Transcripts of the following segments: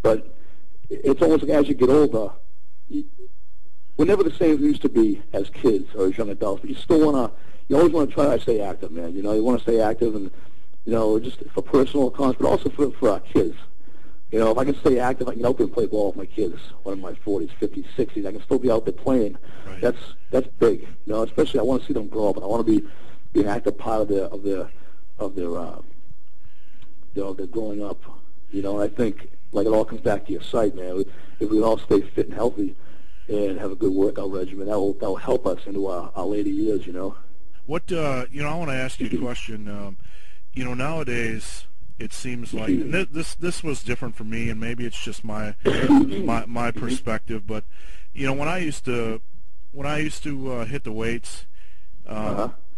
But it's almost like as you get older, we're never the same as we used to be as kids or as young adults. But you always want to try to stay active, man. You want to stay active, and just for personal accounts, but also for our kids. If I can stay active, I can out there and play ball with my kids. One in my 40s, 50s, 60s, I can still be out there playing. Right. That's big. Especially I want to see them grow up, and I want to be an active part of their growing up. And I think it all comes back to your sight, man. If we all stay fit and healthy and have a good workout regimen, that will help us into our later years. What I want to ask you a question. Nowadays it seems like, and this was different for me, and maybe it's just my perspective, but when I used to hit the weights,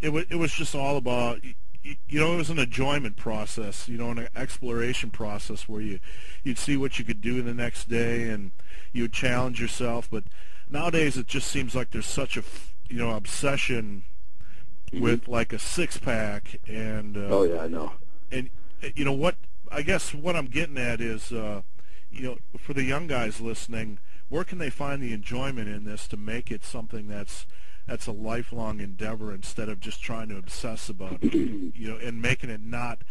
it was just all about, it was an enjoyment process, an exploration process where you'd see what you could do the next day and you'd challenge yourself. But nowadays it just seems like there's such a obsession with like a six-pack and oh yeah, I know. And I guess what I'm getting at is for the young guys listening, where can they find the enjoyment in this to make it something that's a lifelong endeavor instead of just trying to obsess about it, and making it not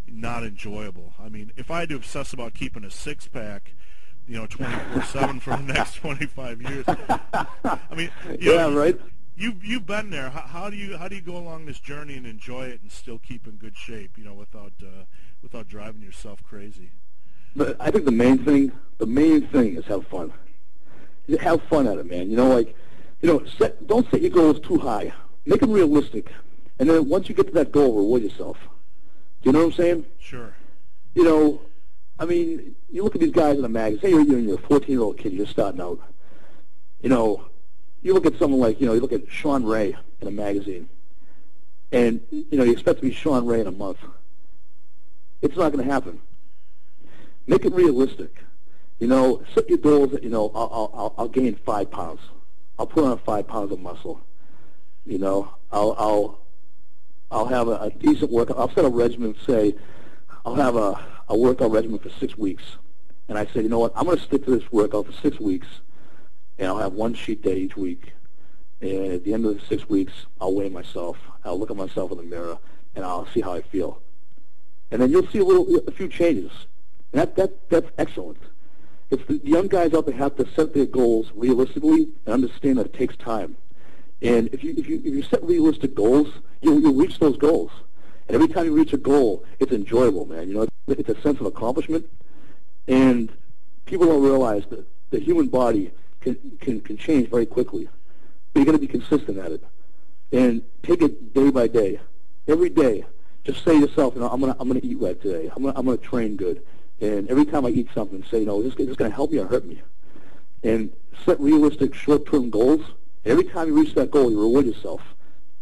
enjoyable. I mean, if I had to obsess about keeping a six-pack 24/7 for the next 25 years, I mean, right. You've been there. How do you go along this journey and enjoy it and still keep in good shape, without driving yourself crazy? But I think the main thing is have fun. Have fun at it, man. Don't set your goals too high. Make them realistic, and then once you get to that goal, reward yourself. Do you know what I'm saying? Sure. I mean, you look at these guys in the magazine. Say you're a 14-year-old kid, you're just starting out. You look at someone like, you look at Sean Ray in a magazine, and, you expect to be Sean Ray in a month. It's not going to happen. Make it realistic. Set your goals that, I'll gain 5 pounds. I'll put on 5 pounds of muscle. I'll have a decent workout. I'll set a regimen, say, I'll have a workout regimen for 6 weeks. And I say, you know what, I'm going to stick to this workout for 6 weeks, and I'll have one cheat day each week. And at the end of the 6 weeks, I'll weigh myself. I'll look at myself in the mirror, and I'll see how I feel. And then you'll see a few changes. And that's excellent. It's the young guys out there have to set their goals realistically and understand that it takes time. And if you set realistic goals, you'll reach those goals. And every time you reach a goal, it's enjoyable, man. It's a sense of accomplishment. And people don't realize that the human body can change very quickly. But you got to be consistent at it, and take it day by day. Every day, just say to yourself, I'm gonna eat right today. I'm gonna train good. And every time I eat something, say, is this going to help me or hurt me? And set realistic short-term goals. And every time you reach that goal, you reward yourself.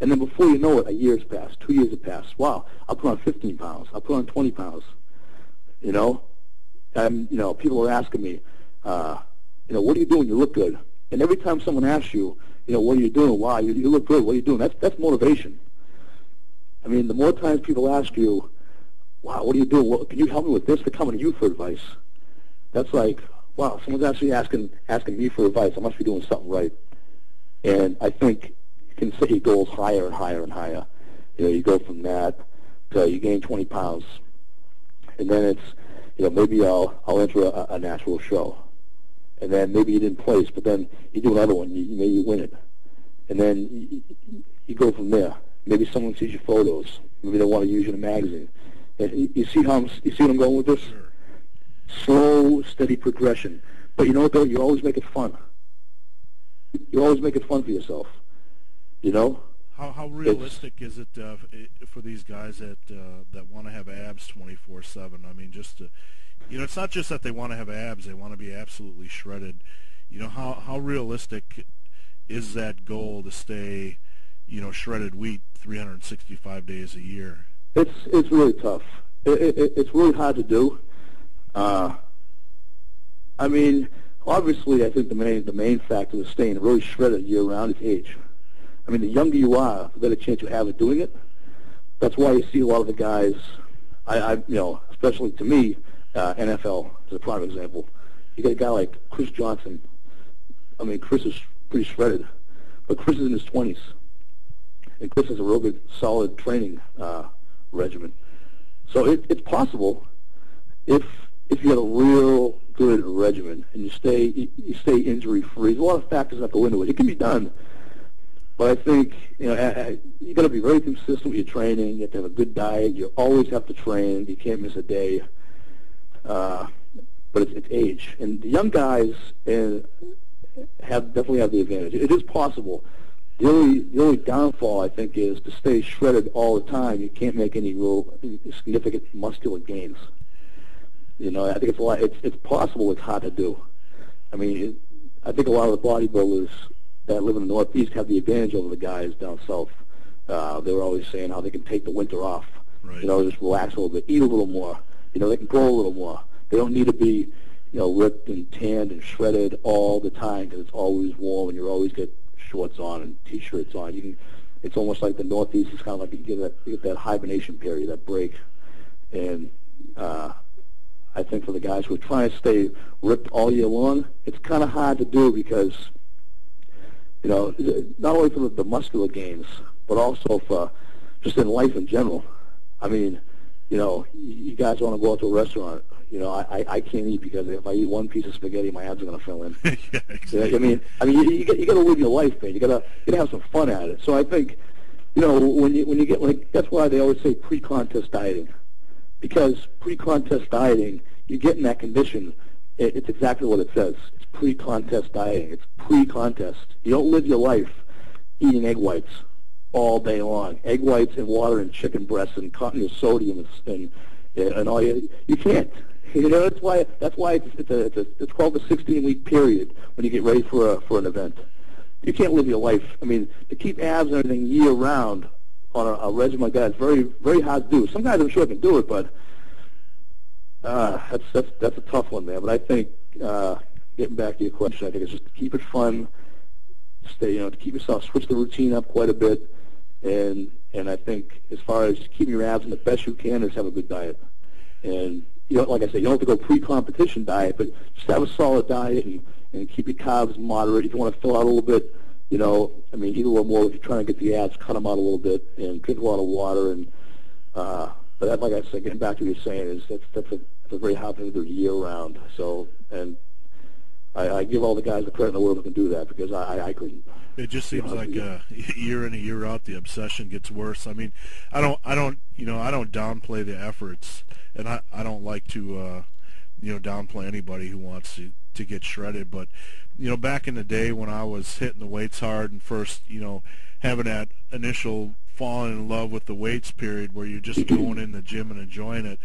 And then before you know it, a year's passed, 2 years have passed. Wow, I'll put on 15 pounds. I'll put on 20 pounds. People are asking me, what are you doing? You look good. And every time someone asks you, what are you doing? Wow, you look good. What are you doing? That's motivation. I mean, the more times people ask you, wow, what are you doing? Well, can you help me with this? They're coming to you for advice. That's like, wow, someone's actually asking me for advice. I must be doing something right. And I think you can set your goals higher and higher and higher. You go from that to you gain 20 pounds. And then it's, maybe I'll enter a national show. And then maybe you didn't place, but then you do another one. Maybe you win it. And then you go from there. Maybe someone sees your photos. Maybe they want to use you in a magazine. You see what I'm going with this? Sure. Slow, steady progression. But you know what, though? You always make it fun. You always make it fun for yourself. How realistic is it for these guys that want to have abs 24/7? I mean, it's not just that they want to have abs; they want to be absolutely shredded. How realistic is that goal to stay, shredded wheat 365 days a year? It's really tough. It's really hard to do. I mean, obviously, I think the main factor of staying really shredded year round is age. I mean, the younger you are, the better chance you have of doing it. That's why you see a lot of the guys. Especially to me, NFL is a prime example. You got a guy like Chris Johnson. I mean, Chris is pretty shredded, but Chris is in his 20s, and Chris has a real good, solid training regimen. So it's possible if you had a real good regimen and you stay injury free. There's a lot of factors that go into it. It can be done, but I think you got to be very consistent with your training. You have to have a good diet. You always have to train. You can't miss a day. But it's age, and the young guys definitely have the advantage. It is possible. The only downfall, I think, is to stay shredded all the time. You can't make any real significant muscular gains. You know, I think it's possible. It's hard to do. I mean, I think a lot of the bodybuilders that live in the Northeast have the advantage over the guys down south. They were always saying how they can take the winter off. Right. You know, just relax a little bit, eat a little more. You know, they can go a little more. They don't need to be, you know, ripped and tanned and shredded all the time because it's always warm and you always get shorts on and T-shirts on. It's almost like the Northeast is kind of like you get that hibernation period, that break. And I think for the guys who are trying to stay ripped all year long, it's kind of hard to do because, you know, not only for the muscular gains, but also for just in life in general. I mean, you know, you guys want to go out to a restaurant. You know, I can't eat because if I eat one piece of spaghetti, my abs are going to fill in. Yeah, exactly. I mean, you got to live your life, man. You got to have some fun at it. So I think, you know, when you get like, that's why they always say pre-contest dieting, because pre-contest dieting, you get in that condition. It's exactly what it says. It's pre-contest dieting. It's pre-contest. You don't live your life eating egg whites all day long. Egg whites and water and chicken breasts and cotton sodium and all you can't. You know, that's why it's 12 to 16-week period when you get ready for an event. You can't live your life. I mean, to keep abs and everything year round on a regimen like that is very, very hard to do. Some guys I'm sure can do it, but that's a tough one, man. But I think getting back to your question, I think it's just to keep it fun, to keep yourself, switch the routine up quite a bit, and I think as far as keeping your abs in the best you can is have a good diet. And you know, like I said, you don't have to go pre-competition diet, but just have a solid diet and keep your carbs moderate. If you want to fill out a little bit, you know, I mean, eat a little more. If you're trying to get the abs, cut them out a little bit and drink a lot of water. And but that, like I said, getting back to what you're saying, is that's a very hard thing to do year round. So, and I give all the guys the credit in the world who can do that because I couldn't. It just seems like year in and year out, the obsession gets worse. I mean, I don't downplay the efforts, and I don't like to, downplay anybody who wants to get shredded. But, you know, back in the day when I was hitting the weights hard and first, having that initial falling in love with the weights period where you're just going in the gym and enjoying it,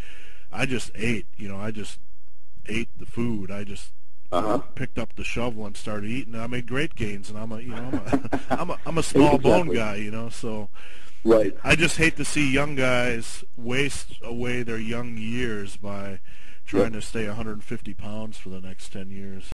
I just ate. I just ate the food. I just picked up the shovel and started eating. I made great gains, and I'm a small bone guy, so right. I just hate to see young guys waste away their young years by trying to stay 150 pounds for the next 10 years.